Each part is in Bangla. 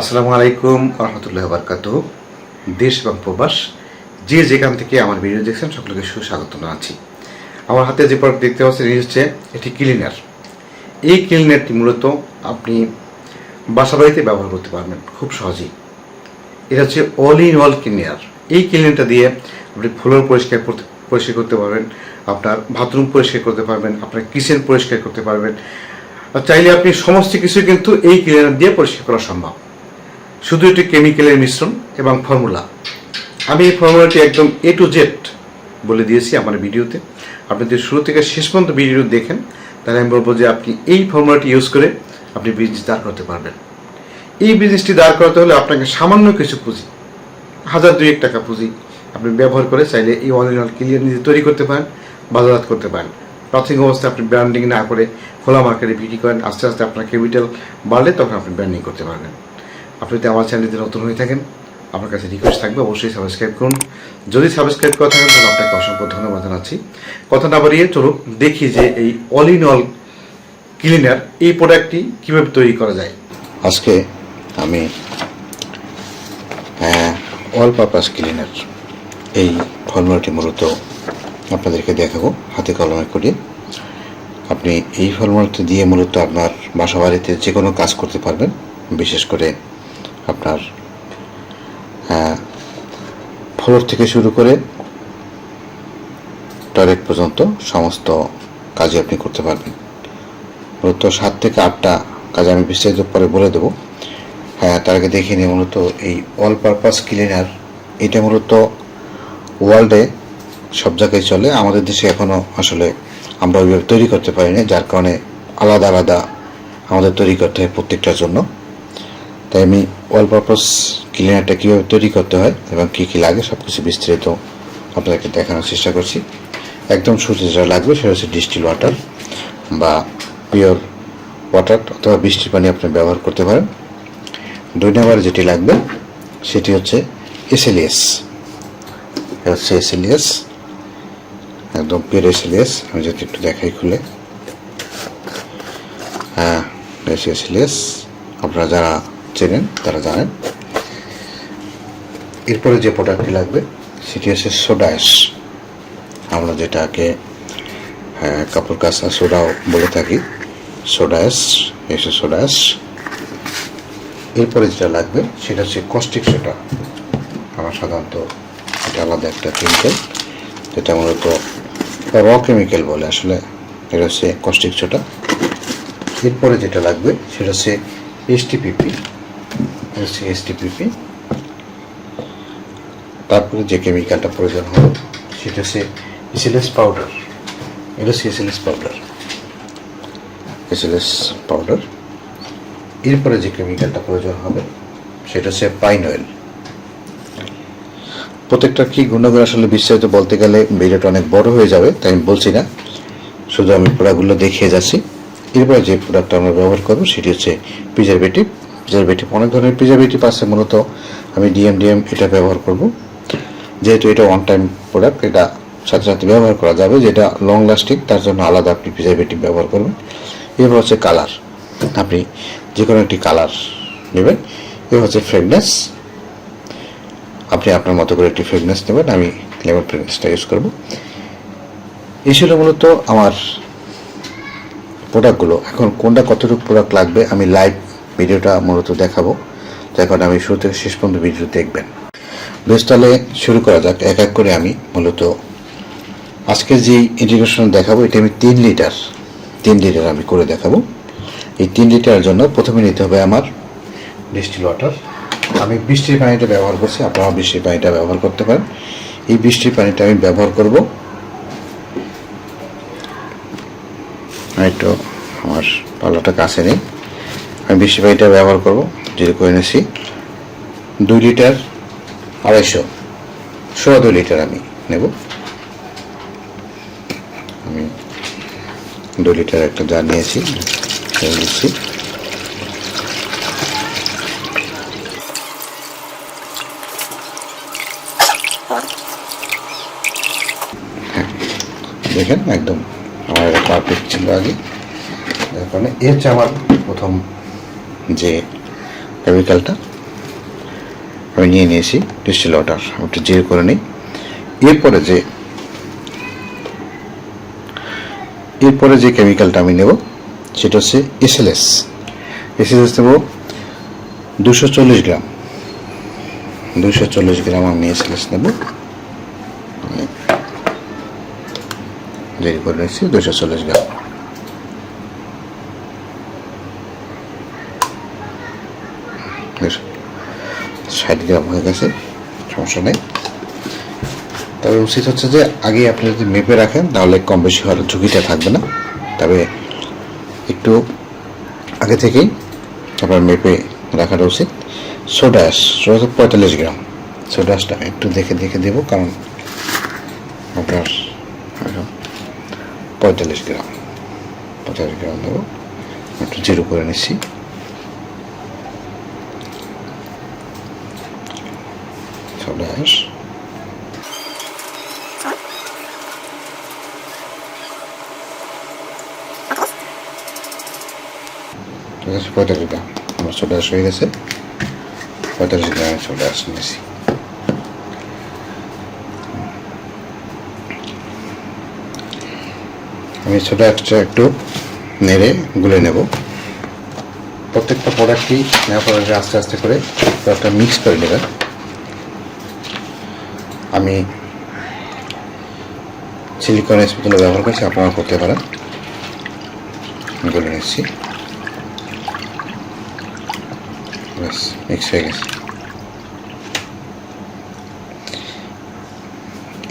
আসসালামু আলাইকুম রহমতুল্লাহ বারকাতুহ। দেশ এবং প্রবাস যে যেখান থেকে আমার ভিডিও দেখছেন সকলকে সুস্বাগত জানাচ্ছি। আমার হাতে যে প্রোডাক্ট দেখতে পাচ্ছেন হচ্ছে এটি ক্লিনার। এই ক্লিনারটি মূলত আপনি বাসা বাড়িতে ব্যবহার করতে পারবেন খুব সহজেই। এটা হচ্ছে অল ইন অল ক্লিনার। এই ক্লিনারটা দিয়ে আপনি ফ্লোর পরিষ্কার করতে পারবেন, আপনার বাথরুম পরিষ্কার করতে পারবেন, আপনার কিচেন পরিষ্কার করতে পারবেন। আর চাইলে আপনি সমস্ত কিছু কিন্তু এই ক্লিনার দিয়ে পরিষ্কার করা সম্ভব। শুধু এটি কেমিক্যালের মিশ্রণ এবং ফর্মুলা। আমি এই ফর্মুলাটি একদম A to Z বলে দিয়েছি আমার ভিডিওতে। আপনি যদি শুরু থেকে শেষ পর্যন্ত ভিডিও দেখেন তাহলে আমি বলবো যে আপনি এই ফর্মুলাটি ইউজ করে আপনি বিজনেস দাঁড় করতে পারবেন। এই বিজনেসটি দাঁড় করাতে হলে আপনাকে সামান্য কিছু পুঁজি, 1000-2000 টাকা পুঁজি আপনি ব্যবহার করে চাইলে এই অরিজিনাল ক্লিয়ার নিজে তৈরি করতে পারেন, বাজারজাত করতে পারেন। প্রাথমিক অবস্থায় আপনি ব্র্যান্ডিং না করে খোলা মার্কেটে বিক্রি করেন, আস্তে আস্তে আপনার ক্যাপিটাল বাড়লে তখন আপনি ব্র্যান্ডিং করতে পারবেন। আপনি যদি আমার চ্যানেলটিতে নতুন হয়ে থাকেন, আপনার কাছে রিকোয়েস্ট থাকবে অবশ্যই সাবস্ক্রাইব করুন। যদি সাবস্ক্রাইব করে থাকেন তাহলে আপনাকে অসংখ্য ধন্যবাদ জানাচ্ছি। কথা না বাড়িয়ে চলুন দেখি যে এই অল ইন অল ক্লিনার এই প্রোডাক্টটি কীভাবে তৈরি করা যায়। আজকে আমি অল পারপাস ক্লিনার এই ফর্মুলাটি মূলত আপনাদেরকে দেখাবো হাতে কলমে করে। আপনি এই ফর্মুলাটি দিয়ে মূলত আপনার বাসা বাড়িতে যে কোনো কাজ করতে পারবেন। বিশেষ করে আপনার ফ্লোর থেকে শুরু করে টয়লেট পর্যন্ত সমস্ত কাজই আপনি করতে পারবেন। মূলত 7 থেকে 8টা কাজ আমি বিস্তারিত পরে বলে দেবো। তার আগে দেখে নিই মূলত এই অল পারপাস ক্লিনার এটা মূলত ওয়ার্ল্ডে সব জায়গায় চলে। আমাদের দেশে এখনও আসলে আমরা ওইভাবে তৈরি করতে পারিনি, যার কারণে আলাদা আলাদা আমাদের তৈরি করতে হয় প্রত্যেকটার জন্য। তাই আমি অল পারপাস ক্লিনারটা কীভাবে তৈরি করতে হয় এবং কী কী লাগে সব কিছু বিস্তারিত আপনাদেরকে দেখানোর চেষ্টা করছি। একদম শুরুতে যেটা লাগবে সেটা হচ্ছে ডিস্টিল ওয়াটার বা পিওর ওয়াটার অথবা বৃষ্টির পানি আপনি ব্যবহার করতে পারেন। 2 নম্বরে যেটি লাগবে সেটি হচ্ছে SLS। হচ্ছে SLS, একদম পিওর SLS। আমি যদি একটু দেখাই খুলে, SLS আপনারা যারা চেনেন তারা জানেন। এরপরে যে প্রোডাক্টটি লাগবে সেটি হচ্ছে সোডা অ্যাশ। আমরা যেটাকে কাপড় কাচা সোডাও বলে থাকি, সোডা অ্যাশ, এসে সোডা অ্যাশ। এরপরে যেটা লাগবে সেটা হচ্ছে কস্টিক সোডা। আমরা সাধারণত এটা আলাদা একটা কেমিক্যাল, যেটা মূলত র কেমিক্যাল বলে, আসলে এটা হচ্ছে কস্টিক সোডা। এরপরে যেটা লাগবে সেটা হচ্ছে STPP। তারপরে যে কেমিক্যালটা প্রয়োজন হবে সেটা হচ্ছে SLS পাউডার। এটা হচ্ছে SLS পাউডার। এরপরে যে কেমিক্যালটা প্রয়োজন হবে সেটা হচ্ছে পাইন অয়েল। প্রত্যেকটা কি গুণগুলো আসলে বিস্তারিত বলতে গেলে ভিডিওটা অনেক বড় হয়ে যাবে, তাই আমি বলছি না, শুধু আমি প্রোডাক্টগুলো দেখিয়ে যাচ্ছি। এরপরে যে প্রোডাক্টটা আমরা ব্যবহার করবো সেটি হচ্ছে প্রিজারভেটিভ। অনেক ধরনের প্রিজারভেটিভ আছে, মূলত আমি DMDM এটা ব্যবহার করব, যেহেতু এটা ওয়ান টাইম প্রোডাক্ট, এটা সাথে সাথে ব্যবহার করা যাবে, যেটা লং লাস্টিং, তার জন্য আলাদা আপনি প্রিজারভেটিভ ব্যবহার করবেন। এরপর হচ্ছে কালার, আপনি যে কোনো একটি কালার নেবেন। এবার হচ্ছে ফ্রেগনেন্স, আপনি আপনার মতো করে একটি ফ্রেগনেন্স নেবেন। আমি লেমন ফ্রেগনেন্সটা ইউজ করব। এই ছিল মূলত আমার প্রোডাক্টগুলো। এখন কোনটা কতটুকু প্রোডাক্ট লাগবে আমি লাইভ ভিডিওটা মূলত দেখাবো, যার কারণে আমি শুরু থেকে শেষ পর্যন্ত ভিডিও দেখবেন। বেশ, তাহলে শুরু করা যাক। এক এক করে আমি মূলত আজকের যে ইন্টিগ্রেশন দেখাবো এটা আমি 3 লিটার আমি করে দেখাবো। এই 3 লিটারের জন্য প্রথমে নিতে হবে আমার ডিস্টিল ওয়াটার। আমি বৃষ্টির পানিটা ব্যবহার করছি, আপনারা বৃষ্টির পানিটা ব্যবহার করতে পারেন। এই বৃষ্টির পানিটা আমি ব্যবহার করব। একটু আমার পাল্লাটা কাছে নেই, আমি বৃষ্টির পানিটা ব্যবহার করব। যেটা করে নিয়েছি 2 লিটার 250, 2 লিটার আমি নেব। আমি 2 লিটার একটা জার নিয়েছি, দিচ্ছি। দেখেন একদম আমার এটা পারফেক্ট ছিল আগে, যার কারণে এর হচ্ছে আমার প্রথম যে কেমিক্যালটা আমি নিয়ে নিয়েছি ডিস্টিল ওয়াটার, একটু জিরে করে নিই। এরপরে যে কেমিক্যালটা আমি নেব সেটা হচ্ছে এসএলএস নেব 240 গ্রাম। 240 গ্রাম আমি এসএলএস নেব, জিরে করে নিয়েছি 240 গ্রাম। বেশ 60 গ্রাম হয়ে গেছে, সমস্যা নেই। তবে উচিত হচ্ছে যে আগে আপনি যদি মেপে রাখেন তাহলে কম বেশি হওয়ার ঝুঁকিটা থাকবে না। তবে একটু আগে থেকেই আপনার মেপে রাখাটা উচিত। সোডা অ্যাশ 45 গ্রাম। সোডা অ্যাশটা একটু দেখে দেবো, কারণ আপনার 45 গ্রাম দেবো। একটু জিরো করে নিচ্ছি। সোডা অ্যাশ ঠিক আছে, 45 গ্রাম আমার সোডা অ্যাশ হয়ে গেছে। 45 গ্রামের সোডা অ্যাশ নিয়েছি। আমি সোডা অ্যাশটা একটু নেড়ে গুলে নেব। প্রত্যেকটা প্রোডাক্টই নেওয়ার পরে আস্তে আস্তে করে একটা মিক্স করে নেবেন। আমি সিলিকন স্প্যাচুলা ব্যবহার করছি, আপনারা করতে পারেন। গুলে নিচ্ছি, ব্যাস মিক্স হয়ে গেছে।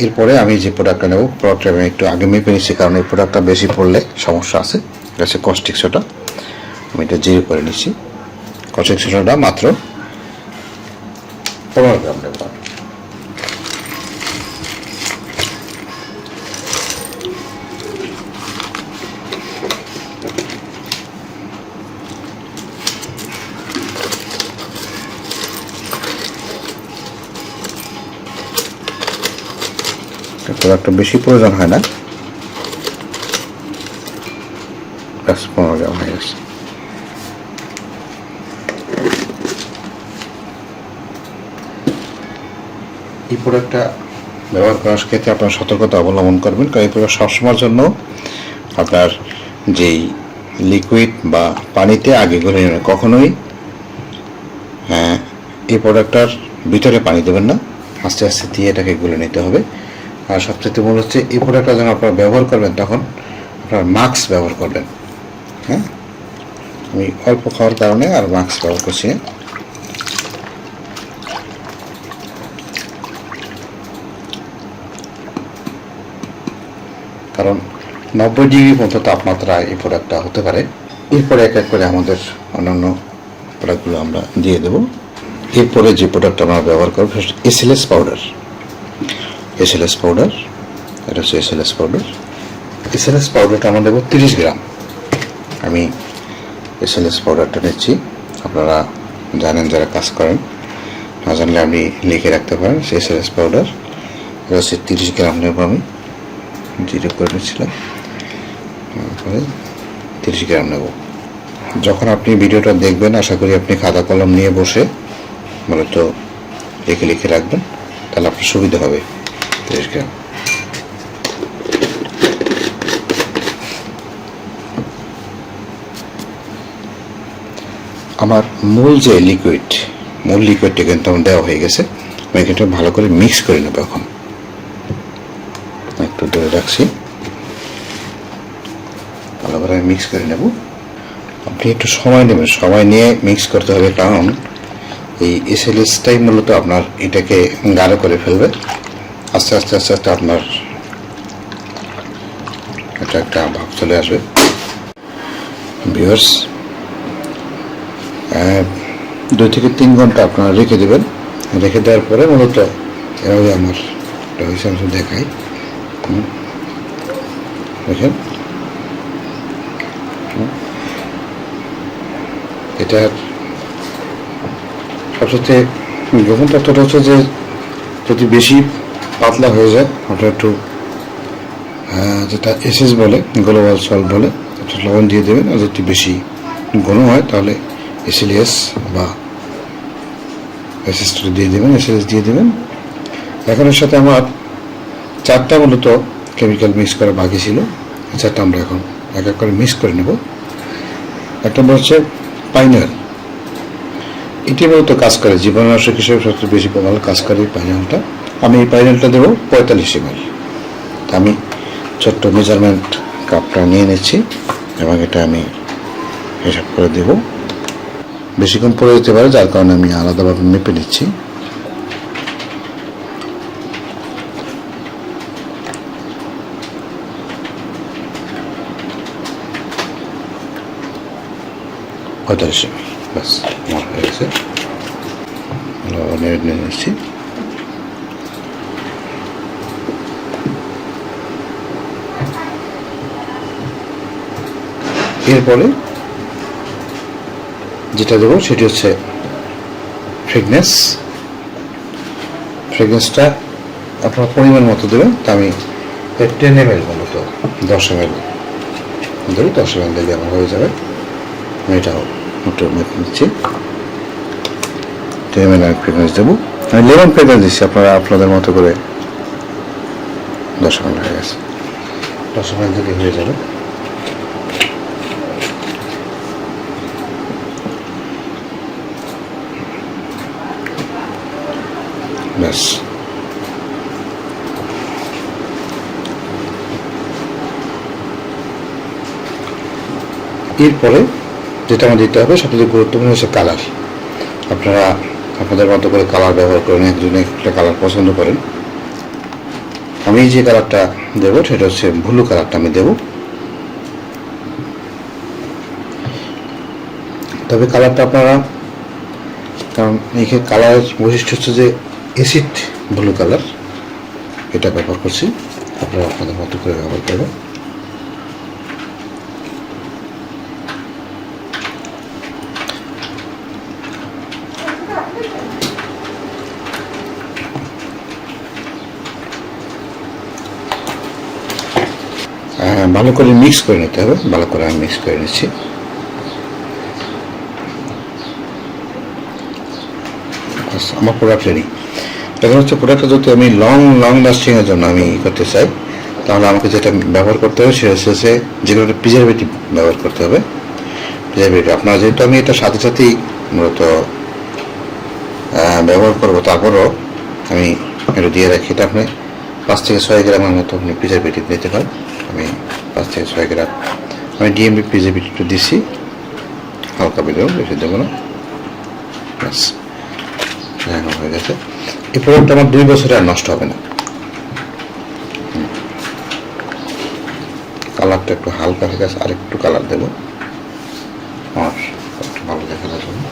এরপরে আমি যে প্রোডাক্টটা নেব, প্রোডাক্টটা আমি একটু আগে মেপে নিচ্ছি, কারণ এই প্রোডাক্টটা বেশি পড়লে সমস্যা আছে। এটা হচ্ছে কস্টিক সোডা। আমি এটা জিরো করে নিচ্ছি। কস্টিক সোডাটা মাত্র 15 গ্রাম নেব। প্রোডাক্টটা বেশি প্রয়োজন হয় না, ব্যাস 15 গ্রাম হয়ে গেছে। এই প্রোডাক্টটা ব্যবহার করার ক্ষেত্রে আপনার সতর্কতা অবলম্বন করবেন, কারণ এই প্রোডাক্ট সবসময়ের জন্য আপনার যেই লিকুইড বা পানিতে আগে গলে নেবেন, কখনোই এই প্রোডাক্টটার ভিতরে পানি দেবেন না, আস্তে আস্তে দিয়ে এটাকে গুলে নিতে হবে। আর সবচেয়ে মূল হচ্ছে এই প্রোডাক্টটা যখন আপনারা ব্যবহার করবেন তখন আপনার মাস্ক ব্যবহার করবেন। হ্যাঁ, আমি অল্প খাওয়ার কারণে আর মাস্ক ব্যবহার করছি না। কারণ 90 ডিগ্রি পর্যন্ত তাপমাত্রায় এই প্রোডাক্টটা হতে পারে। এরপরে এক এক করে আমাদের অন্যান্য প্রোডাক্টগুলো আমরা দিয়ে দেব। এরপরে যে প্রোডাক্ট আমরা ব্যবহার করব এসএলএস পাউডার। এটা হচ্ছে এসএলএস পাউডারটা আমরা দেবো 30 গ্রাম। আমি এসএলএস পাউডারটা নিচ্ছি, আপনারা জানেন যারা কাজ করেন, না জানলে আপনি লিখে রাখতে পারেন। এসএলএস পাউডার এটা হচ্ছে 30 গ্রাম নেব। আমি জিরো করে নিচ্ছিলাম, 30 গ্রাম নেব। যখন আপনি ভিডিওটা দেখবেন আশা করি আপনি খাতা কলম নিয়ে বসে মূলত লিখে রাখবেন, তাহলে আপনার সুবিধা হবে। 30 গ্রাম। আমার মূল লিকুইডটা কিন্তু আমার দেওয়া হয়ে গেছে। আমি এটা ভালো করে মিক্স করে নেব। এখন একটু ধরে রাখছি, ভালো করে মিক্স করে নেব। আপনি একটু সময় নেবেন, সময় নিয়ে মিক্স করতে হবে, কারণ এই এসএলএসটাই মূলত আপনার এটাকে গাঢ় করে ফেলবে। আস্তে আস্তে আপনার এটা একটা ভাব চলে আসবে। ভিউয়ার্স, 2 থেকে 3 ঘন্টা আপনারা রেখে দেবেন। রেখে দেওয়ার পরে মূলত এভাবে আমার হয়েছে দেখাই। দেখেন, এটার সবচেয়ে গোপন তথ্যটা হচ্ছে যে যদি বেশি পাতলা হয়ে যায় ওটা একটু যেটা এসএস বলে, গ্লোবাল সল্ট বলে, লবণ দিয়ে দেবেন। আর যদি বেশি ঘন হয় তাহলে এসএলএস বা এসএসটা দিয়ে দেবেন, এসএস দিয়ে দেবেন। এখন এর সাথে আমার 4টা মূলত কেমিক্যাল মিক্স করা বাকি ছিল, এই 4টা আমরা এখন এক এক করে মিক্স করে নেব। এক নম্বর হচ্ছে পাইনাল। এটি মূলত কাজ করে জীবাণুনাশক হিসেবে সবচেয়ে বেশি ভালো কাজ করে এই পাইনালটা। আমি এই পাইনালটা দেবো 45 ml। আমি ছোট্ট মেজারমেন্ট কাপটা নিয়ে নিচ্ছি এবং এটা আমি হিসাব করে দেব। বেশিক্ষণ পড়ে যেতে পারে, যার কারণে আমি আলাদাভাবে মেপে নিচ্ছি। ব্যাস আমার হয়ে গেছে, নেড়ে নিয়ে নিচ্ছি। এরপরে যেটা দেবো সেটি হচ্ছে ফ্রেগনেন্সটা আপনার পরিমাণ মতো দেবেন। তা আমি 10 ml মতো 10 ml দেবো, 10 ml দিলে আমার হয়ে যাবে। আমি এটাও একটু মেপে নিচ্ছি। 10 ml আমি ফ্রেগনেন্স দেবো। আমি লেমন ফ্রেগনেন্স দিচ্ছি, আপনারা আপনাদের মতো করে 10 ml হয়ে গেছে। 10 ml দিলে হয়ে যাবে। ব্যাস এরপরে যেটা আমার দিতে হবে সবচেয়ে গুরুত্বপূর্ণ হচ্ছে কালার। আপনারা আপনাদের মতো করে কালার ব্যবহার করেন, একজনে একটা কালার পছন্দ করেন। আমি যে কালারটা দেবো সেটা হচ্ছে ব্লু কালারটা আমি দেব। তবে কালারটা আপনারা, কারণ এই কালারের বৈশিষ্ট্য হচ্ছে যে অ্যাসিড ব্লু কালার, এটা ব্যবহার করছি। আপনারা আপনাদের মতো করে ব্যবহার করবেন। ভালো করে মিক্স করে নিতে হবে। ভালো করে আমি মিক্স করে নিচ্ছি। আমার প্রোডাক্ট রেডি। এখন হচ্ছে প্রোডাক্টটা যদি আমি লং লাস্টিংয়ের জন্য আমি করতে চাই, তাহলে আমাকে যেটা ব্যবহার করতে হবে সেটা হচ্ছে যেগুলো প্রিজারভেটিভ ব্যবহার করতে হবে। প্রিজারভেটিভ আপনার যেহেতু আমি এটা সাথে সাথেই মূলত ব্যবহার করবো, তারপরও আমি এটা দিয়ে রাখি। এটা আপনি 5 থেকে 6 গ্রামের মতো আপনি প্রিজারভেটিভ নিতে পারেন। আমি 5 থেকে 6 গ্রাম আমি ডিএমবি প্রিজারভেটিভটা দিচ্ছি, হালকা বেলেও বেশি দেবো না। ব্যাস হয়ে গেছে। এই প্রোডাক্টটা আমার 2 বছরে আর নষ্ট হবে না। কালারটা একটু হালকা হয়ে গেছে, আর একটু কালার দেবো আর একটু ভালো দেখানোর জন্য।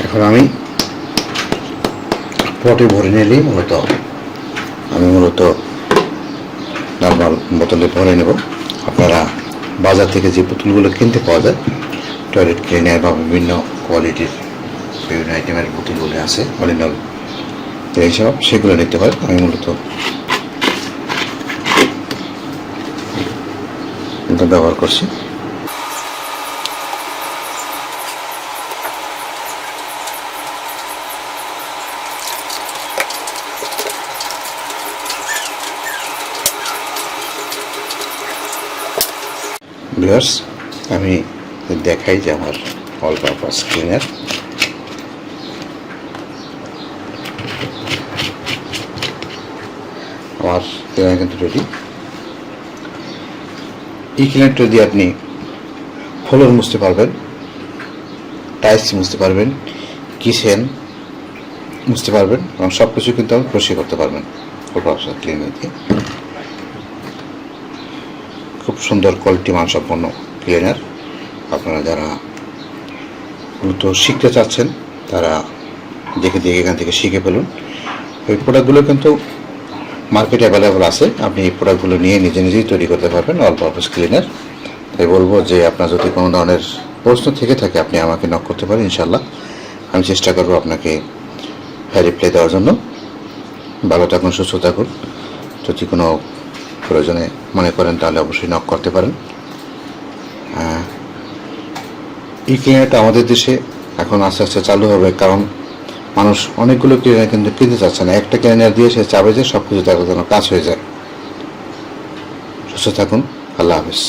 এখন আমি পটে ভরে নিলেই আমি মূলত নর্মাল বোতলে ভরে নেব। আপনারা বাজার থেকে যে বোতলগুলো কিনতে পাওয়া যায়, টয়লেট ক্লিনার বা বিভিন্ন কোয়ালিটির বিভিন্ন আইটেমের বোতলগুলো আছে অরিজিনাল এইসব, সেগুলো নিতে পারেন। আমি মূলত ব্যবহার করছি। ভিউয়ার্স, আমি দেখাই যে আমার অল পারপাস ক্লিনার আমার ক্লিনার কিন্তু রেডি। এই ক্লিনারটা দিয়ে আপনি ফ্লোর মুছতে পারবেন, টাইলস মুছতে পারবেন, কিচেন মুছতে পারবেন এবং সব কিছু কিন্তু আপনি পরিষ্কার করতে পারবেন অল পারপাস ক্লিনার দিয়ে। খুব সুন্দর কোয়ালিটি মানসম্পন্ন ক্লিনার। আপনারা যারা মূলত শিখতে চাচ্ছেন তারা দেখে এখান থেকে শিখে ফেলুন। এই প্রোডাক্টগুলো কিন্তু মার্কেটে অ্যাভেলেবল আছে। আপনি এই প্রোডাক্টগুলো নিয়ে নিজেই তৈরি করতে পারবেন অল পারপাস ক্লিনার। তাই বলবো যে আপনার যদি কোনো ধরনের প্রশ্ন থেকে থাকে আপনি আমাকে নক করতে পারেন। ইনশাল্লাহ আমি চেষ্টা করবো আপনাকে রিপ্লাই দেওয়ার জন্য। ভালো থাকুন, সুস্থ থাকুন। যদি কোনো প্রয়োজনে মনে করেন তাহলে অবশ্যই নক করতে পারেন। এই ক্লিনারটা আমাদের দেশে এখন আস্তে আস্তে চালু হবে, কারণ মানুষ অনেকগুলো ক্লিনার কিন্তু কিনতে চাচ্ছে না। একটা ক্লিনার দিয়ে সে চাবে যে সব কিছু তার জন্য কাজ হয়ে যায়। সুস্থ থাকুন। আল্লাহ হাফেজ।